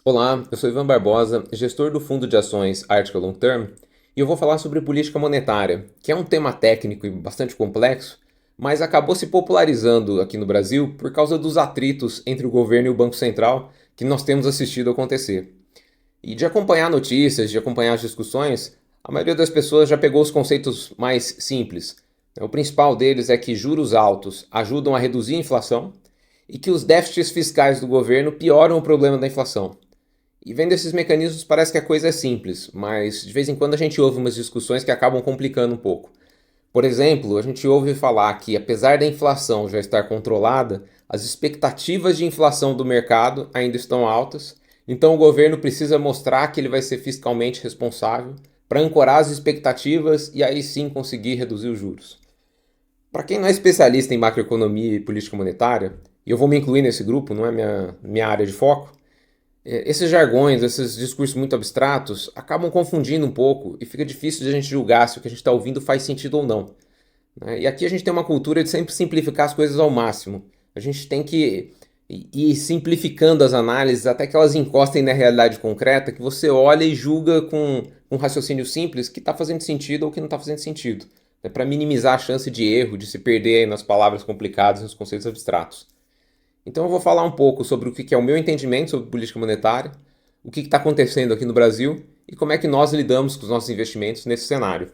Olá, eu sou Ivan Barbosa, gestor do Fundo de Ações Arctic Long Term, e eu vou falar sobre política monetária, que é um tema técnico e bastante complexo, mas acabou se popularizando aqui no Brasil por causa dos atritos entre o governo e o Banco Central que nós temos assistido acontecer. E de acompanhar notícias, de acompanhar as discussões, a maioria das pessoas já pegou os conceitos mais simples. O principal deles é que juros altos ajudam a reduzir a inflação e que os déficits fiscais do governo pioram o problema da inflação. E vendo esses mecanismos parece que a coisa é simples, mas de vez em quando a gente ouve umas discussões que acabam complicando um pouco. Por exemplo, a gente ouve falar que apesar da inflação já estar controlada, as expectativas de inflação do mercado ainda estão altas, então o governo precisa mostrar que ele vai ser fiscalmente responsável para ancorar as expectativas e aí sim conseguir reduzir os juros. Para quem não é especialista em macroeconomia e política monetária, e eu vou me incluir nesse grupo, não é minha área de foco, esses jargões, esses discursos muito abstratos acabam confundindo um pouco e fica difícil de a gente julgar se o que a gente está ouvindo faz sentido ou não, né? E aqui a gente tem uma cultura de sempre simplificar as coisas ao máximo. A gente tem que ir simplificando as análises até que elas encostem na realidade concreta, que você olha e julga com um raciocínio simples que está fazendo sentido ou que não está fazendo sentido, né? Para minimizar a chance de erro, de se perder nas palavras complicadas, nos conceitos abstratos. Então eu vou falar um pouco sobre o que é o meu entendimento sobre política monetária, o que está acontecendo aqui no Brasil e como é que nós lidamos com os nossos investimentos nesse cenário.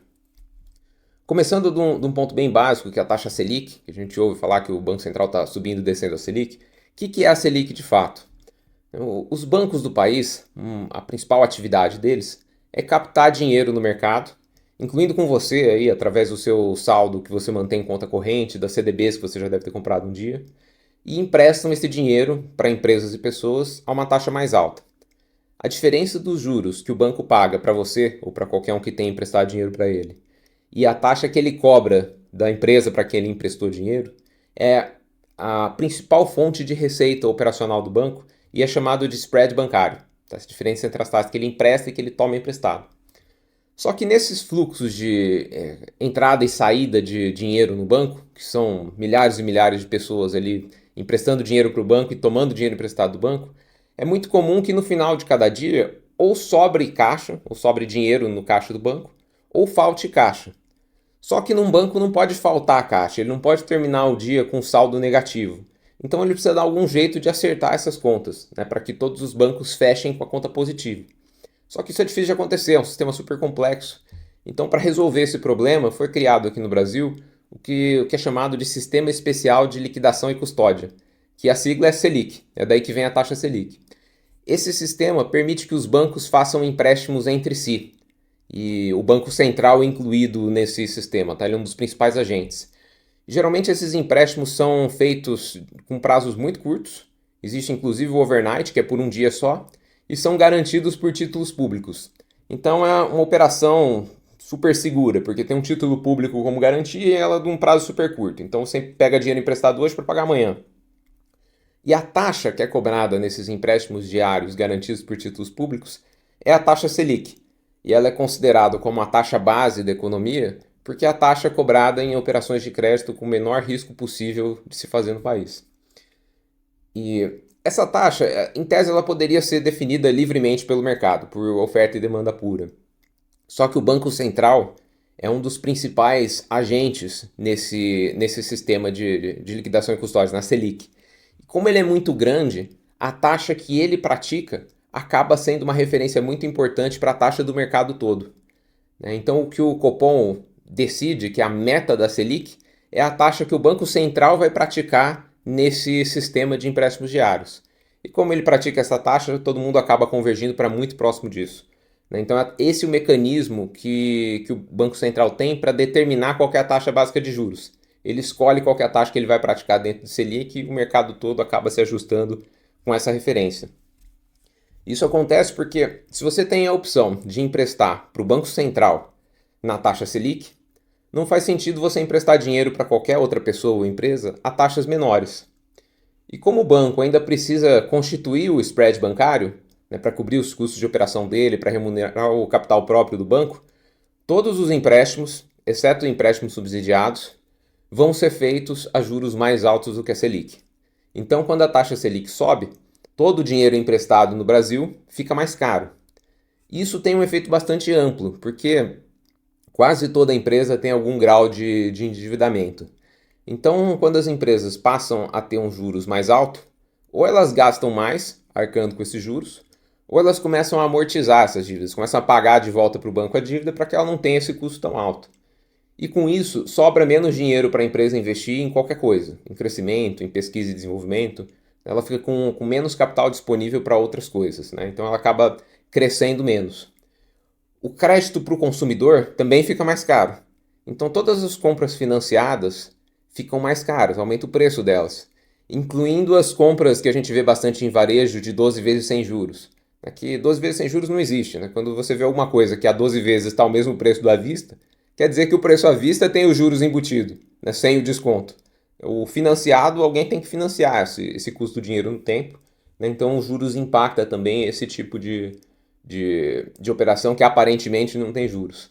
Começando de um ponto bem básico, que é a taxa Selic, que a gente ouve falar que o Banco Central está subindo e descendo a Selic. O que é a Selic de fato? Os bancos do país, a principal atividade deles é captar dinheiro no mercado, incluindo com você aí, através do seu saldo que você mantém em conta corrente, das CDBs que você já deve ter comprado um dia, e emprestam esse dinheiro para empresas e pessoas a uma taxa mais alta. A diferença dos juros que o banco paga para você ou para qualquer um que tenha emprestado dinheiro para ele e a taxa que ele cobra da empresa para quem ele emprestou dinheiro é a principal fonte de receita operacional do banco e é chamado de spread bancário. Essa diferença entre as taxas que ele empresta e que ele toma emprestado. Só que nesses fluxos de entrada e saída de dinheiro no banco, que são milhares e milhares de pessoas ali emprestando dinheiro para o banco e tomando dinheiro emprestado do banco, é muito comum que no final de cada dia ou sobre caixa, ou sobre dinheiro no caixa do banco, ou falte caixa. Só que num banco não pode faltar caixa, ele não pode terminar o dia com saldo negativo. Então ele precisa dar algum jeito de acertar essas contas, né, para que todos os bancos fechem com a conta positiva. Só que isso é difícil de acontecer, é um sistema super complexo. Então, para resolver esse problema, foi criado aqui no Brasil o que é chamado de Sistema Especial de Liquidação e Custódia, que a sigla é Selic, é daí que vem a taxa Selic. Esse sistema permite que os bancos façam empréstimos entre si, e o Banco Central é incluído nesse sistema, tá? Ele é um dos principais agentes. Geralmente esses empréstimos são feitos com prazos muito curtos, existe inclusive o overnight, que é por um dia só, e são garantidos por títulos públicos. Então é uma operação super segura, porque tem um título público como garantia e ela é de um prazo super curto. Então você pega dinheiro emprestado hoje para pagar amanhã. E a taxa que é cobrada nesses empréstimos diários garantidos por títulos públicos é a taxa Selic. E ela é considerada como a taxa base da economia porque é a taxa cobrada em operações de crédito com o menor risco possível de se fazer no país. E essa taxa, em tese, ela poderia ser definida livremente pelo mercado, por oferta e demanda pura. Só que o Banco Central é um dos principais agentes nesse sistema de liquidação e custódia, na Selic. E como ele é muito grande, a taxa que ele pratica acaba sendo uma referência muito importante para a taxa do mercado todo, né? Então, o que o Copom decide, que é a meta da Selic, é a taxa que o Banco Central vai praticar nesse sistema de empréstimos diários. E como ele pratica essa taxa, todo mundo acaba convergindo para muito próximo disso, né? Então, esse é o mecanismo que o Banco Central tem para determinar qual é a taxa básica de juros. Ele escolhe qual é a taxa que ele vai praticar dentro do Selic e o mercado todo acaba se ajustando com essa referência. Isso acontece porque se você tem a opção de emprestar para o Banco Central na taxa Selic, não faz sentido você emprestar dinheiro para qualquer outra pessoa ou empresa a taxas menores. E como o banco ainda precisa constituir o spread bancário, né, para cobrir os custos de operação dele, para remunerar o capital próprio do banco, todos os empréstimos, exceto empréstimos subsidiados, vão ser feitos a juros mais altos do que a Selic. Então, quando a taxa Selic sobe, todo o dinheiro emprestado no Brasil fica mais caro. Isso tem um efeito bastante amplo, porque quase toda empresa tem algum grau de endividamento. Então, quando as empresas passam a ter um juros mais alto, ou elas gastam mais, arcando com esses juros, ou elas começam a amortizar essas dívidas, começam a pagar de volta para o banco a dívida para que ela não tenha esse custo tão alto. E com isso, sobra menos dinheiro para a empresa investir em qualquer coisa, em crescimento, em pesquisa e desenvolvimento. Ela fica com menos capital disponível para outras coisas, né? Então ela acaba crescendo menos. O crédito para o consumidor também fica mais caro. Então todas as compras financiadas ficam mais caras, aumenta o preço delas, incluindo as compras que a gente vê bastante em varejo de 12 vezes sem juros. Aqui 12 vezes sem juros não existe, né? Quando você vê alguma coisa que a 12 vezes está o mesmo preço do à vista, quer dizer que o preço à vista tem os juros embutido, né? Sem o desconto. O financiado, alguém tem que financiar esse custo do dinheiro no tempo, né? Então os juros impacta também esse tipo de operação que aparentemente não tem juros.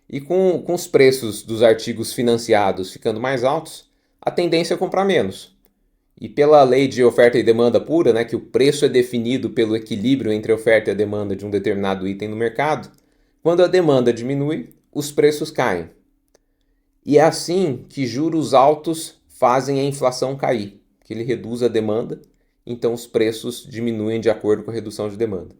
E com os preços dos artigos financiados ficando mais altos, a tendência é comprar menos. E pela lei de oferta e demanda pura, né, que o preço é definido pelo equilíbrio entre a oferta e a demanda de um determinado item no mercado, quando a demanda diminui, os preços caem. E é assim que juros altos fazem a inflação cair, que ele reduz a demanda, então os preços diminuem de acordo com a redução de demanda.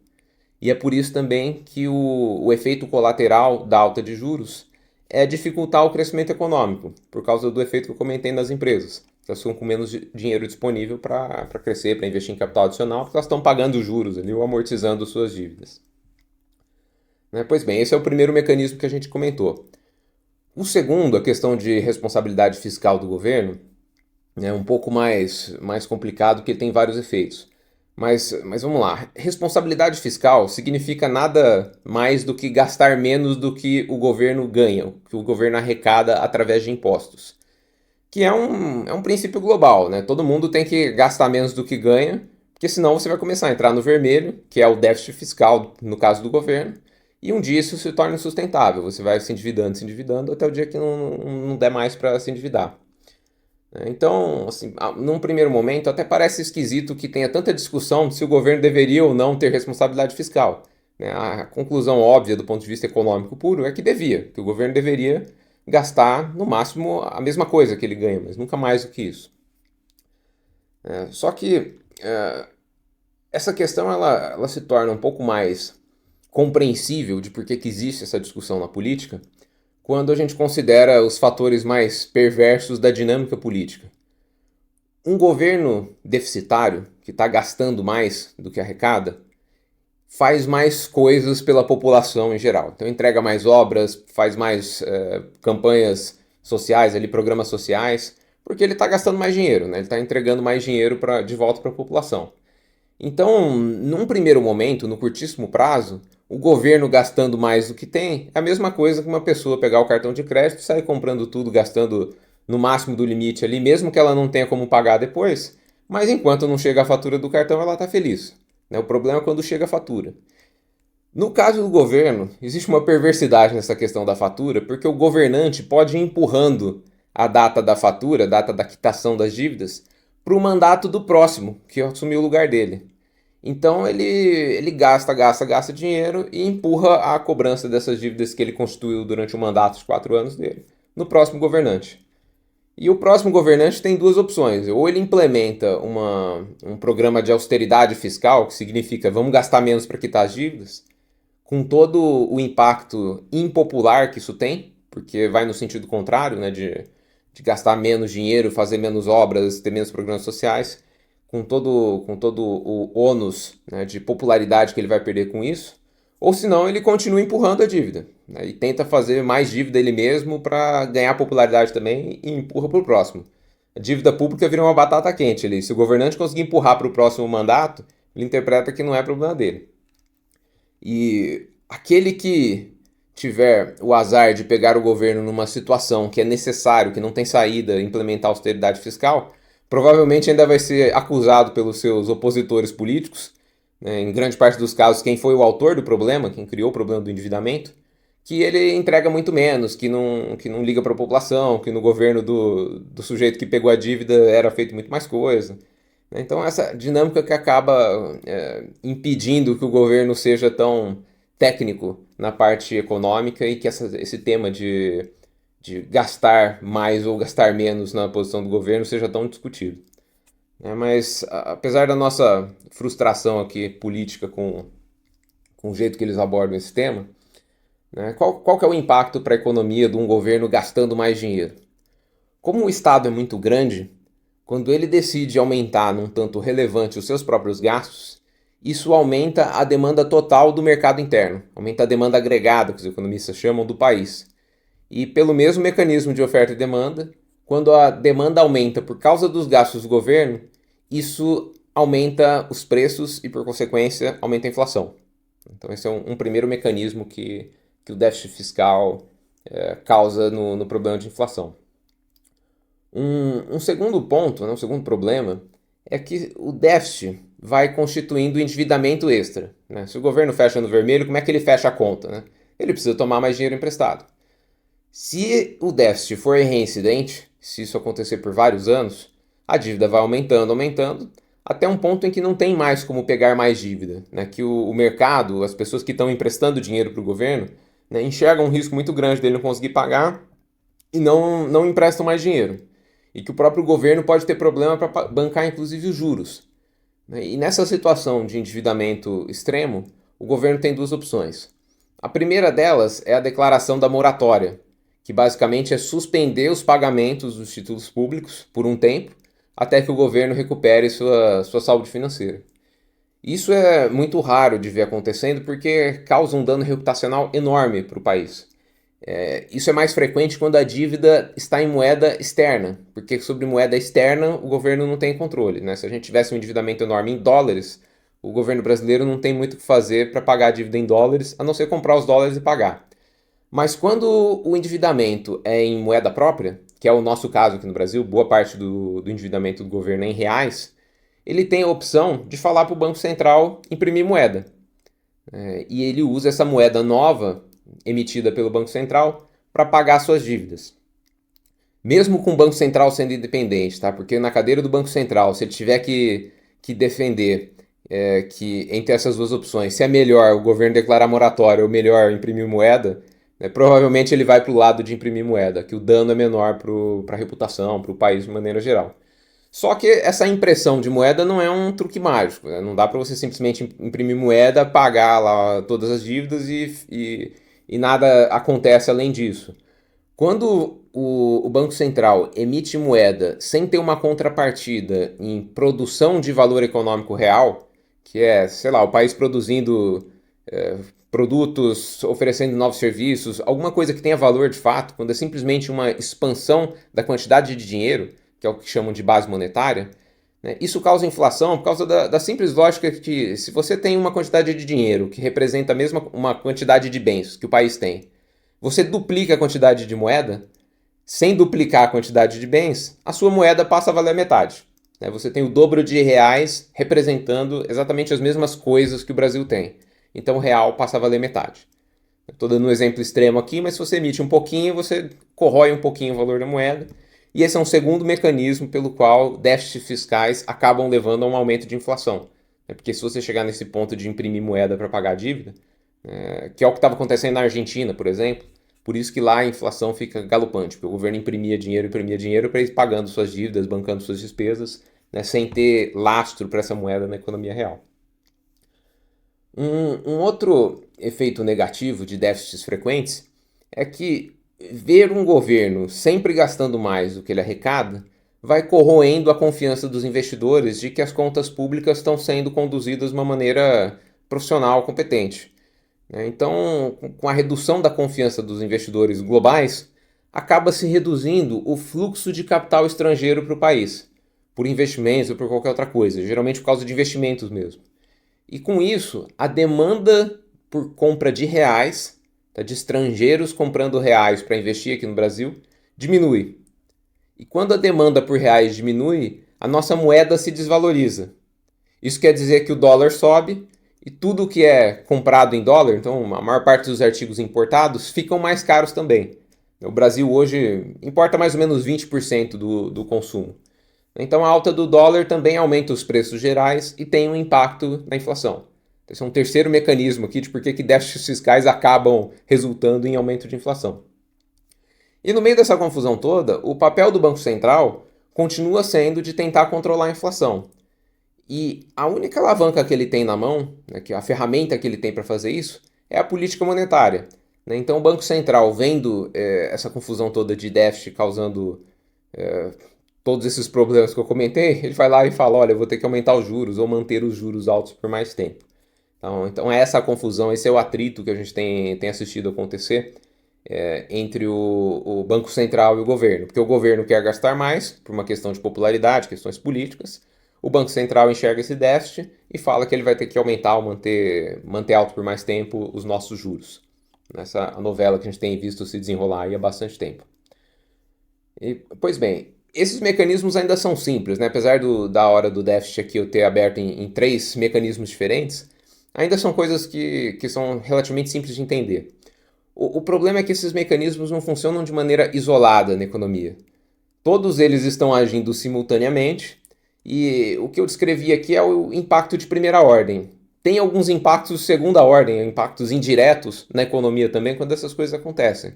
E é por isso também que o efeito colateral da alta de juros é dificultar o crescimento econômico, por causa do efeito que eu comentei nas empresas. Elas ficam com menos dinheiro disponível para crescer, para investir em capital adicional, porque elas estão pagando juros ali ou amortizando suas dívidas. Né? Pois bem, esse é o primeiro mecanismo que a gente comentou. O segundo, a questão de responsabilidade fiscal do governo, é um pouco mais complicado porque tem vários efeitos. Mas vamos lá. Responsabilidade fiscal significa nada mais do que gastar menos do que o governo ganha, que o governo arrecada através de impostos. Que é um princípio global, né? Todo mundo tem que gastar menos do que ganha, porque senão você vai começar a entrar no vermelho, que é o déficit fiscal no caso do governo, e um dia isso se torna insustentável. Você vai se endividando, até o dia que não der mais para se endividar. Então, assim, num primeiro momento, até parece esquisito que tenha tanta discussão se o governo deveria ou não ter responsabilidade fiscal. A conclusão óbvia do ponto de vista econômico puro é que devia, que o governo deveria gastar no máximo a mesma coisa que ele ganha, mas nunca mais do que isso. Só que essa questão ela se torna um pouco mais compreensível de por que existe essa discussão na política quando a gente considera os fatores mais perversos da dinâmica política. Um governo deficitário, que está gastando mais do que arrecada, faz mais coisas pela população em geral. Então entrega mais obras, faz mais campanhas sociais, ali, programas sociais, porque ele está gastando mais dinheiro, né? Ele está entregando mais dinheiro de volta para a população. Então, num primeiro momento, no curtíssimo prazo, o governo gastando mais do que tem é a mesma coisa que uma pessoa pegar o cartão de crédito e sair comprando tudo, gastando no máximo do limite ali, mesmo que ela não tenha como pagar depois, mas enquanto não chega a fatura do cartão, ela está feliz. O problema é quando chega a fatura. No caso do governo, existe uma perversidade nessa questão da fatura, porque o governante pode ir empurrando a data da fatura, a data da quitação das dívidas, para o mandato do próximo, que assumiu o lugar dele. Então ele gasta dinheiro e empurra a cobrança dessas dívidas que ele constituiu durante o mandato de 4 anos dele no próximo governante. E o próximo governante tem duas opções. Ou ele implementa um programa de austeridade fiscal, que significa vamos gastar menos para quitar as dívidas, com todo o impacto impopular que isso tem, porque vai no sentido contrário, né, de gastar menos dinheiro, fazer menos obras, ter menos programas sociais, com todo o ônus, né, de popularidade que ele vai perder com isso, ou senão ele continua empurrando a dívida, né, e tenta fazer mais dívida ele mesmo para ganhar popularidade também e empurra para o próximo. A dívida pública vira uma batata quente ali. Se o governante conseguir empurrar para o próximo mandato, ele interpreta que não é problema dele. E aquele que tiver o azar de pegar o governo numa situação que é necessário, que não tem saída, implementar austeridade fiscal, provavelmente ainda vai ser acusado pelos seus opositores políticos, né, em grande parte dos casos quem foi o autor do problema, quem criou o problema do endividamento, que ele entrega muito menos, que não liga para a população, que no governo do sujeito que pegou a dívida era feito muito mais coisa. Então, essa dinâmica que acaba impedindo que o governo seja tão técnico na parte econômica e que esse tema de gastar mais ou gastar menos na posição do governo seja tão discutido. Mas, apesar da nossa frustração aqui política com o jeito que eles abordam esse tema, né, qual que é o impacto para a economia de um governo gastando mais dinheiro? Como o Estado é muito grande, quando ele decide aumentar num tanto relevante os seus próprios gastos, isso aumenta a demanda total do mercado interno, aumenta a demanda agregada, que os economistas chamam, do país. E pelo mesmo mecanismo de oferta e demanda, quando a demanda aumenta por causa dos gastos do governo, isso aumenta os preços e, por consequência, aumenta a inflação. Então, esse é um primeiro mecanismo que o déficit fiscal causa no problema de inflação. Um segundo ponto, né, um segundo problema, é que o déficit vai constituindo endividamento extra. Né? Se o governo fecha no vermelho, como é que ele fecha a conta? Né? Ele precisa tomar mais dinheiro emprestado. Se o déficit for reincidente, se isso acontecer por vários anos, a dívida vai aumentando, aumentando, até um ponto em que não tem mais como pegar mais dívida. Né? Que o mercado, as pessoas que estão emprestando dinheiro para o governo, né, enxergam um risco muito grande dele não conseguir pagar e não emprestam mais dinheiro. E que o próprio governo pode ter problema para bancar, inclusive, os juros. Né? E nessa situação de endividamento extremo, o governo tem duas opções. A primeira delas é a declaração da moratória, que basicamente é suspender os pagamentos dos títulos públicos por um tempo, até que o governo recupere sua saúde financeira. Isso é muito raro de ver acontecendo porque causa um dano reputacional enorme para o país. Isso é mais frequente quando a dívida está em moeda externa, porque sobre moeda externa o governo não tem controle. Né? Se a gente tivesse um endividamento enorme em dólares, o governo brasileiro não tem muito o que fazer para pagar a dívida em dólares, a não ser comprar os dólares e pagar. Mas quando o endividamento é em moeda própria, que é o nosso caso aqui no Brasil, boa parte do endividamento do governo é em reais, ele tem a opção de falar para o Banco Central imprimir moeda. E ele usa essa moeda nova, emitida pelo Banco Central, para pagar suas dívidas. Mesmo com o Banco Central sendo independente, tá? Porque na cadeira do Banco Central, se ele tiver que defender que entre essas duas opções, se é melhor o governo declarar moratória ou melhor imprimir moeda, né, provavelmente ele vai para o lado de imprimir moeda, que o dano é menor para a reputação, para o país de maneira geral. Só que essa impressão de moeda não é um truque mágico. Né? Não dá para você simplesmente imprimir moeda, pagar lá todas as dívidas e nada acontece além disso. Quando o Banco Central emite moeda sem ter uma contrapartida em produção de valor econômico real, que é, sei lá, o país produzindo produtos, oferecendo novos serviços, alguma coisa que tenha valor de fato, quando é simplesmente uma expansão da quantidade de dinheiro, que é o que chamam de base monetária, né, isso causa inflação por causa da simples lógica que se você tem uma quantidade de dinheiro que representa a mesma uma quantidade de bens que o país tem, você duplica a quantidade de moeda, sem duplicar a quantidade de bens, a sua moeda passa a valer a metade. Né? Você tem o dobro de reais representando exatamente as mesmas coisas que o Brasil tem. Então o real passa a valer metade. Estou dando um exemplo extremo aqui, mas se você emite um pouquinho, você corrói um pouquinho o valor da moeda. E esse é um segundo mecanismo pelo qual déficits fiscais acabam levando a um aumento de inflação. Porque se você chegar nesse ponto de imprimir moeda para pagar a dívida, que é o que estava acontecendo na Argentina, por exemplo, por isso que lá a inflação fica galopante, porque o governo imprimia dinheiro para ir pagando suas dívidas, bancando suas despesas, né, sem ter lastro para essa moeda na economia real. Um outro efeito negativo de déficits frequentes é que ver um governo sempre gastando mais do que ele arrecada vai corroendo a confiança dos investidores de que as contas públicas estão sendo conduzidas de uma maneira profissional, competente. Então, com a redução da confiança dos investidores globais, acaba se reduzindo o fluxo de capital estrangeiro para o país, por investimentos ou por qualquer outra coisa, geralmente por causa de investimentos mesmo. E com isso, a demanda por compra de reais, tá, de estrangeiros comprando reais para investir aqui no Brasil, diminui. E quando a demanda por reais diminui, a nossa moeda se desvaloriza. Isso quer dizer que o dólar sobe e tudo que é comprado em dólar, então a maior parte dos artigos importados, ficam mais caros também. O Brasil hoje importa mais ou menos 20% do consumo. Então a alta do dólar também aumenta os preços gerais e tem um impacto na inflação. Esse é um terceiro mecanismo aqui de por que déficits fiscais acabam resultando em aumento de inflação. E no meio dessa confusão toda, o papel do Banco Central continua sendo de tentar controlar a inflação. E a única alavanca que ele tem na mão, né, que a ferramenta que ele tem para fazer isso, é a política monetária. Né? Então o Banco Central, vendo essa confusão toda de déficit causando todos esses problemas que eu comentei, ele vai lá e fala, olha, eu vou ter que aumentar os juros ou manter os juros altos por mais tempo. Então é essa a confusão, esse é o atrito que a gente tem assistido acontecer entre o Banco Central e o governo. Porque o governo quer gastar mais, por uma questão de popularidade, questões políticas. O Banco Central enxerga esse déficit e fala que ele vai ter que aumentar ou manter alto por mais tempo os nossos juros. Essa novela que a gente tem visto se desenrolar aí há bastante tempo. Pois bem, esses mecanismos ainda são simples, né? Apesar da hora do déficit aqui eu ter aberto em três mecanismos diferentes, ainda são coisas que são relativamente simples de entender. O problema é que esses mecanismos não funcionam de maneira isolada na economia. Todos eles estão agindo simultaneamente e o que eu descrevi aqui é o impacto de primeira ordem. Tem alguns impactos de segunda ordem, impactos indiretos na economia também quando essas coisas acontecem.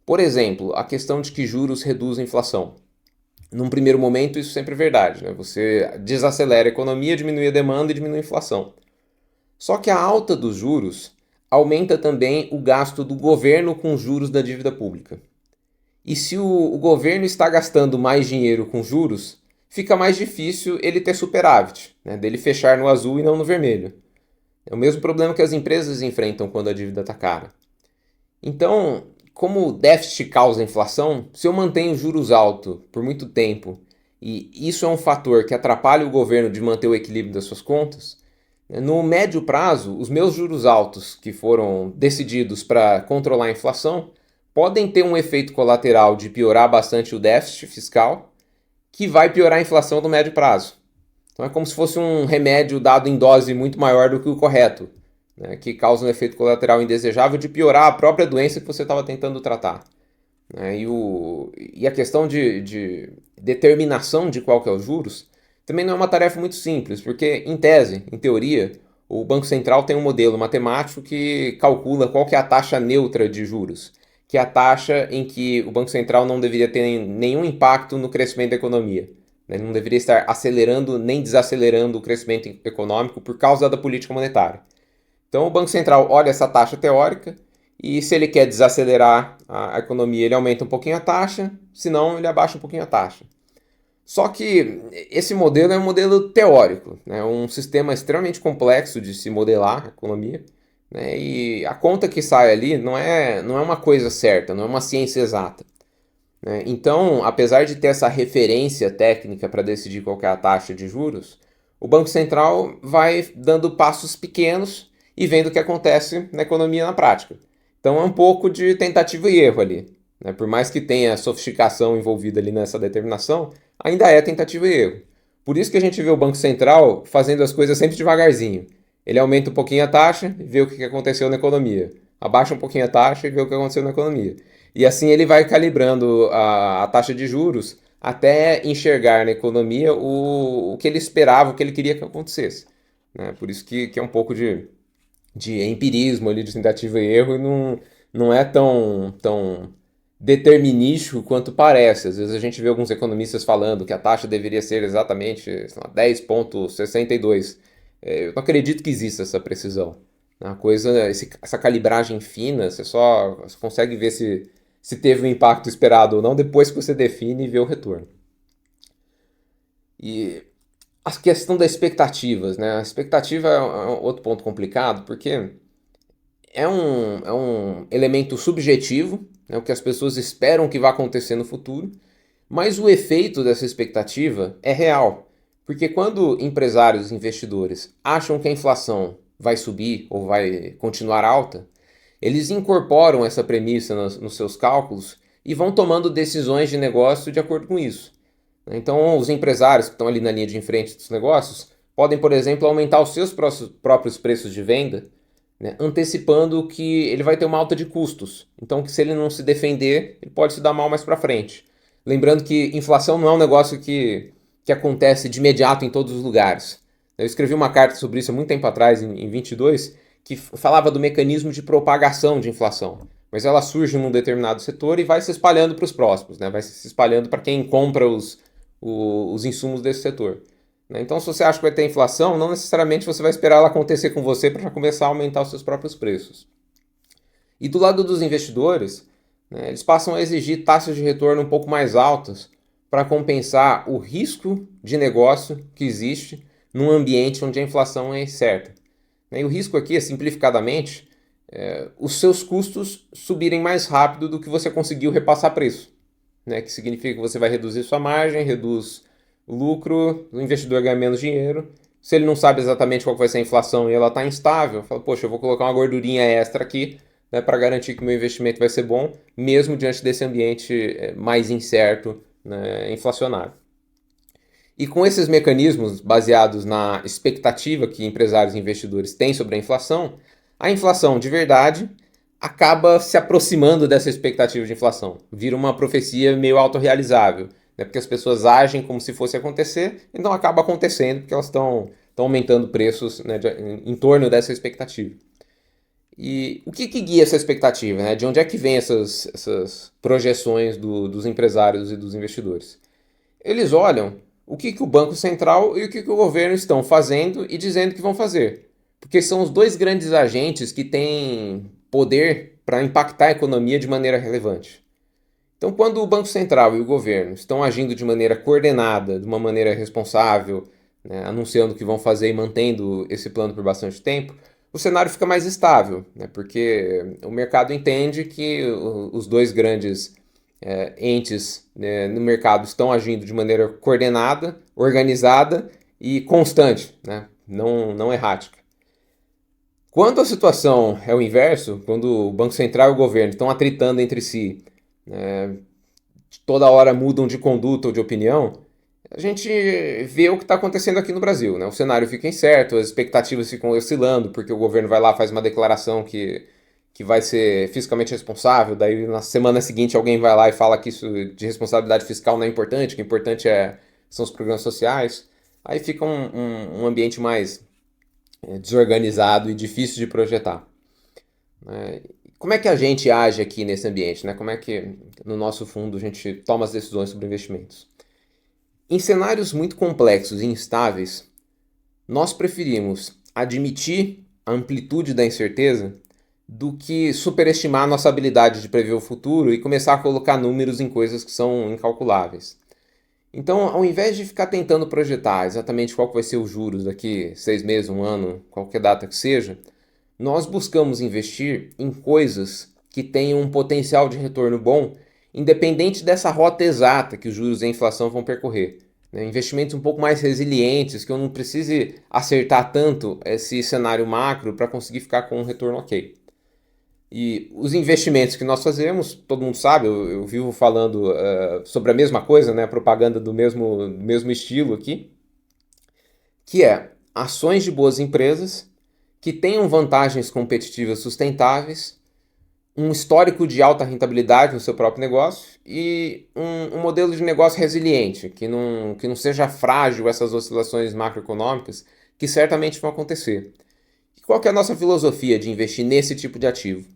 Por exemplo, a questão de que juros reduzem a inflação. Num primeiro momento, isso sempre é verdade, né? Você desacelera a economia, diminui a demanda e diminui a inflação. Só que a alta dos juros aumenta também o gasto do governo com os juros da dívida pública. E se o governo está gastando mais dinheiro com juros, fica mais difícil ele ter superávit, né? Dele fechar no azul e não no vermelho. É o mesmo problema que as empresas enfrentam quando a dívida está cara. Então, como o déficit causa inflação, se eu mantenho juros altos por muito tempo e isso é um fator que atrapalha o governo de manter o equilíbrio das suas contas, no médio prazo, os meus juros altos que foram decididos para controlar a inflação podem ter um efeito colateral de piorar bastante o déficit fiscal, que vai piorar a inflação no médio prazo. Então é como se fosse um remédio dado em dose muito maior do que o correto, né, que causa um efeito colateral indesejável de piorar a própria doença que você estava tentando tratar. Né, e a questão de determinação de qual que é os juros também não é uma tarefa muito simples, porque em tese, em teoria, o Banco Central tem um modelo matemático que calcula qual que é a taxa neutra de juros, que é a taxa em que o Banco Central não deveria ter nenhum impacto no crescimento da economia. Né? Não deveria estar acelerando nem desacelerando o crescimento econômico por causa da política monetária. Então o Banco Central olha essa taxa teórica e se ele quer desacelerar a economia, ele aumenta um pouquinho a taxa, se não, ele abaixa um pouquinho a taxa. Só que esse modelo é um modelo teórico, né? Um sistema extremamente complexo de se modelar a economia, né? E a conta que sai ali não é uma coisa certa, não é uma ciência exata. Né? Então, apesar de ter essa referência técnica para decidir qual que é a taxa de juros, o Banco Central vai dando passos pequenos e vendo o que acontece na economia na prática. Então é um pouco de tentativa e erro ali. Né? Por mais que tenha sofisticação envolvida ali nessa determinação, ainda é tentativa e erro. Por isso que a gente vê o Banco Central fazendo as coisas sempre devagarzinho. Ele aumenta um pouquinho a taxa e vê o que aconteceu na economia. Abaixa um pouquinho a taxa e vê o que aconteceu na economia. E assim ele vai calibrando a taxa de juros até enxergar na economia o que ele esperava, o que ele queria que acontecesse. Né? Por isso que é um pouco de empirismo ali, de tentativa e erro, e não é tão determinístico quanto parece. Às vezes a gente vê alguns economistas falando que a taxa deveria ser exatamente 10,62. Eu não acredito que exista essa precisão. A coisa, essa calibragem fina, você consegue ver se teve o impacto esperado ou não depois que você define e vê o retorno. E a questão das expectativas, né? A expectativa é outro ponto complicado, porque é um elemento subjetivo, né? O que as pessoas esperam que vai acontecer no futuro, mas o efeito dessa expectativa é real. Porque quando empresários e investidores acham que a inflação vai subir ou vai continuar alta, eles incorporam essa premissa nos seus cálculos e vão tomando decisões de negócio de acordo com isso. Então, os empresários que estão ali na linha de frente dos negócios podem, por exemplo, aumentar os seus próprios preços de venda, né, antecipando que ele vai ter uma alta de custos. Então, que se ele não se defender, ele pode se dar mal mais para frente. Lembrando que inflação não é um negócio que que acontece de imediato em todos os lugares. Eu escrevi uma carta sobre isso há muito tempo atrás, em 22, que falava do mecanismo de propagação de inflação. Mas ela surge num determinado setor e vai se espalhando para os próximos, né? Vai se espalhando para quem compra os insumos desse setor. Então, se você acha que vai ter inflação, não necessariamente você vai esperar ela acontecer com você para começar a aumentar os seus próprios preços. E do lado dos investidores, né, eles passam a exigir taxas de retorno um pouco mais altas para compensar o risco de negócio que existe num ambiente onde a inflação é incerta. E o risco aqui, simplificadamente, os seus custos subirem mais rápido do que você conseguiu repassar preço. Que significa que você vai reduzir sua margem, reduz o lucro, o investidor ganha menos dinheiro. Se ele não sabe exatamente qual vai ser a inflação e ela está instável, fala, poxa, eu vou colocar uma gordurinha extra aqui, né, para garantir que o meu investimento vai ser bom, mesmo diante desse ambiente mais incerto, né, inflacionário. E com esses mecanismos baseados na expectativa que empresários e investidores têm sobre a inflação de verdade acaba se aproximando dessa expectativa de inflação. Vira uma profecia meio autorrealizável, né? Porque as pessoas agem como se fosse acontecer, então acaba acontecendo porque elas estão aumentando preços, né, em torno dessa expectativa. E o que guia essa expectativa? Né? De onde é que vem essas projeções dos empresários e dos investidores? Eles olham o que o Banco Central e o que o governo estão fazendo e dizendo que vão fazer. Porque são os dois grandes agentes que têm poder para impactar a economia de maneira relevante. Então, quando o Banco Central e o governo estão agindo de maneira coordenada, de uma maneira responsável, né, anunciando o que vão fazer e mantendo esse plano por bastante tempo, o cenário fica mais estável, né, porque o mercado entende que os dois grandes entes, né, no mercado estão agindo de maneira coordenada, organizada e constante, né, não errática. Quando a situação é o inverso, quando o Banco Central e o governo estão atritando entre si, toda hora mudam de conduta ou de opinião, a gente vê o que está acontecendo aqui no Brasil. Né? O cenário fica incerto, as expectativas ficam oscilando, porque o governo vai lá, faz uma declaração que vai ser fiscalmente responsável, daí na semana seguinte alguém vai lá e fala que isso de responsabilidade fiscal não é importante, que o importante são os programas sociais. Aí fica um ambiente mais desorganizado e difícil de projetar. Como é que a gente age aqui nesse ambiente? Né? Como é que no nosso fundo a gente toma as decisões sobre investimentos? Em cenários muito complexos e instáveis, nós preferimos admitir a amplitude da incerteza do que superestimar a nossa habilidade de prever o futuro e começar a colocar números em coisas que são incalculáveis. Então, ao invés de ficar tentando projetar exatamente qual vai ser os juros daqui 6 meses, um ano, qualquer data que seja, nós buscamos investir em coisas que tenham um potencial de retorno bom, independente dessa rota exata que os juros e a inflação vão percorrer. Investimentos um pouco mais resilientes, que eu não precise acertar tanto esse cenário macro para conseguir ficar com um retorno ok. E os investimentos que nós fazemos, todo mundo sabe, eu vivo falando sobre a mesma coisa, né, propaganda do mesmo estilo aqui, que é ações de boas empresas que tenham vantagens competitivas sustentáveis, um histórico de alta rentabilidade no seu próprio negócio e um modelo de negócio resiliente, que não seja frágil a essas oscilações macroeconômicas que certamente vão acontecer. E qual que é a nossa filosofia de investir nesse tipo de ativo?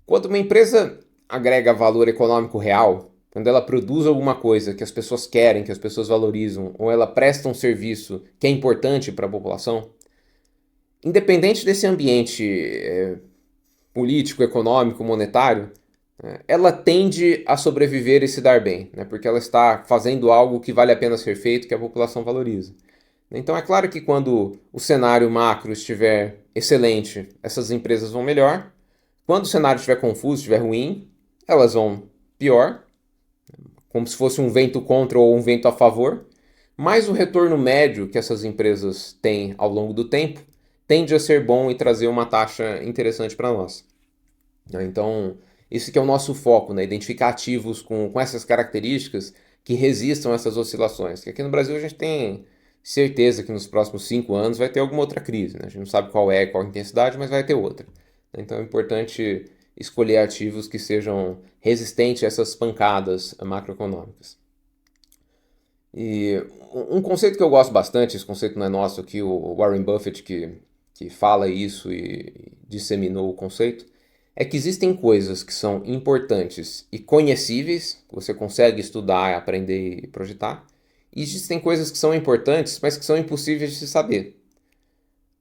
Quando uma empresa agrega valor econômico real, quando ela produz alguma coisa que as pessoas querem, que as pessoas valorizam, ou ela presta um serviço que é importante para a população, independente desse ambiente político, econômico, monetário, ela tende a sobreviver e se dar bem, né? Porque ela está fazendo algo que vale a pena ser feito, que a população valoriza. Então é claro que quando o cenário macro estiver excelente, essas empresas vão melhor. Quando o cenário estiver confuso, estiver ruim, elas vão pior, como se fosse um vento contra ou um vento a favor. Mas o retorno médio que essas empresas têm ao longo do tempo tende a ser bom e trazer uma taxa interessante para nós. Então, esse que é o nosso foco, né? Identificar ativos com essas características que resistam a essas oscilações. Que aqui no Brasil a gente tem certeza que nos próximos 5 anos vai ter alguma outra crise. Né? A gente não sabe qual a intensidade, mas vai ter outra. Então é importante escolher ativos que sejam resistentes a essas pancadas macroeconômicas. E um conceito que eu gosto bastante, esse conceito não é nosso aqui, o Warren Buffett que fala isso e disseminou o conceito, é que existem coisas que são importantes e conhecíveis, que você consegue estudar, aprender e projetar, e existem coisas que são importantes, mas que são impossíveis de se saber.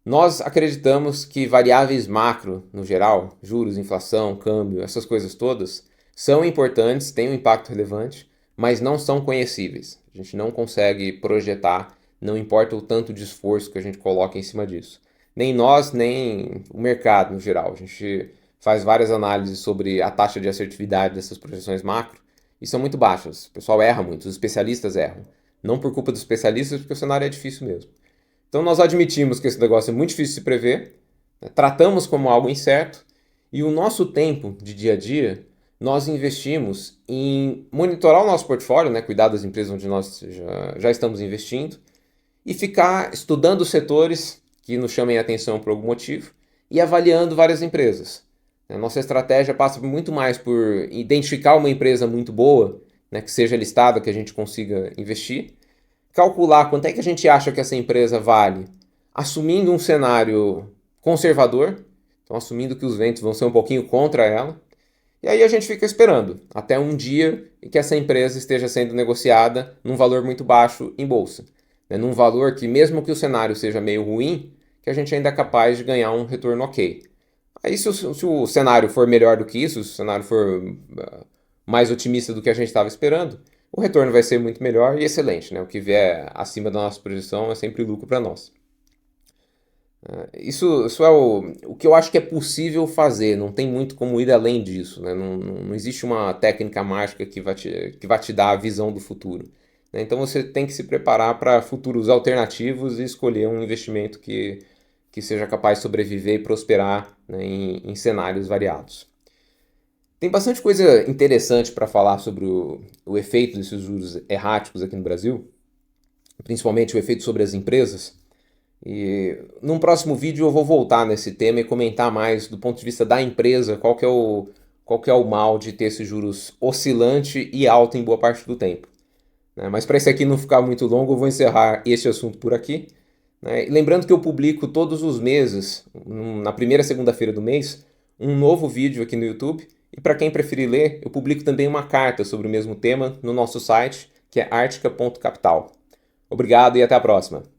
Nós acreditamos que variáveis macro, no geral, juros, inflação, câmbio, essas coisas todas, são importantes, têm um impacto relevante, mas não são conhecíveis. A gente não consegue projetar, não importa o tanto de esforço que a gente coloca em cima disso. Nem nós, nem o mercado no geral. A gente faz várias análises sobre a taxa de assertividade dessas projeções macro e são muito baixas. O pessoal erra muito, os especialistas erram. Não por culpa dos especialistas, porque o cenário é difícil mesmo. Então nós admitimos que esse negócio é muito difícil de se prever, né? Tratamos como algo incerto e o nosso tempo de dia a dia nós investimos em monitorar o nosso portfólio, né? Cuidar das empresas onde nós já estamos investindo e ficar estudando os setores que nos chamem a atenção por algum motivo e avaliando várias empresas. A nossa estratégia passa muito mais por identificar uma empresa muito boa, né, que seja listada, que a gente consiga investir, calcular quanto é que a gente acha que essa empresa vale, assumindo um cenário conservador, então assumindo que os ventos vão ser um pouquinho contra ela, e aí a gente fica esperando até um dia em que essa empresa esteja sendo negociada num valor muito baixo em bolsa, né, num valor que mesmo que o cenário seja meio ruim, que a gente ainda é capaz de ganhar um retorno ok. Aí se o cenário for melhor do que isso, se o cenário for mais otimista do que a gente estava esperando, o retorno vai ser muito melhor e excelente, né? O que vier acima da nossa projeção é sempre lucro para nós. Isso é o que eu acho que é possível fazer, não tem muito como ir além disso, né? Não existe uma técnica mágica que vai te dar a visão do futuro, né? Então você tem que se preparar para futuros alternativos e escolher um investimento que seja capaz de sobreviver e prosperar, né, em cenários variados. Tem bastante coisa interessante para falar sobre o efeito desses juros erráticos aqui no Brasil, principalmente o efeito sobre as empresas. E num próximo vídeo eu vou voltar nesse tema e comentar mais do ponto de vista da empresa, qual que é o mal de ter esses juros oscilante e alto em boa parte do tempo, né? Mas para esse aqui não ficar muito longo, eu vou encerrar este assunto por aqui, né? E lembrando que eu publico todos os meses, na primeira segunda-feira do mês, um novo vídeo aqui no YouTube. E para quem preferir ler, eu publico também uma carta sobre o mesmo tema no nosso site, que é artica.capital. Obrigado e até a próxima!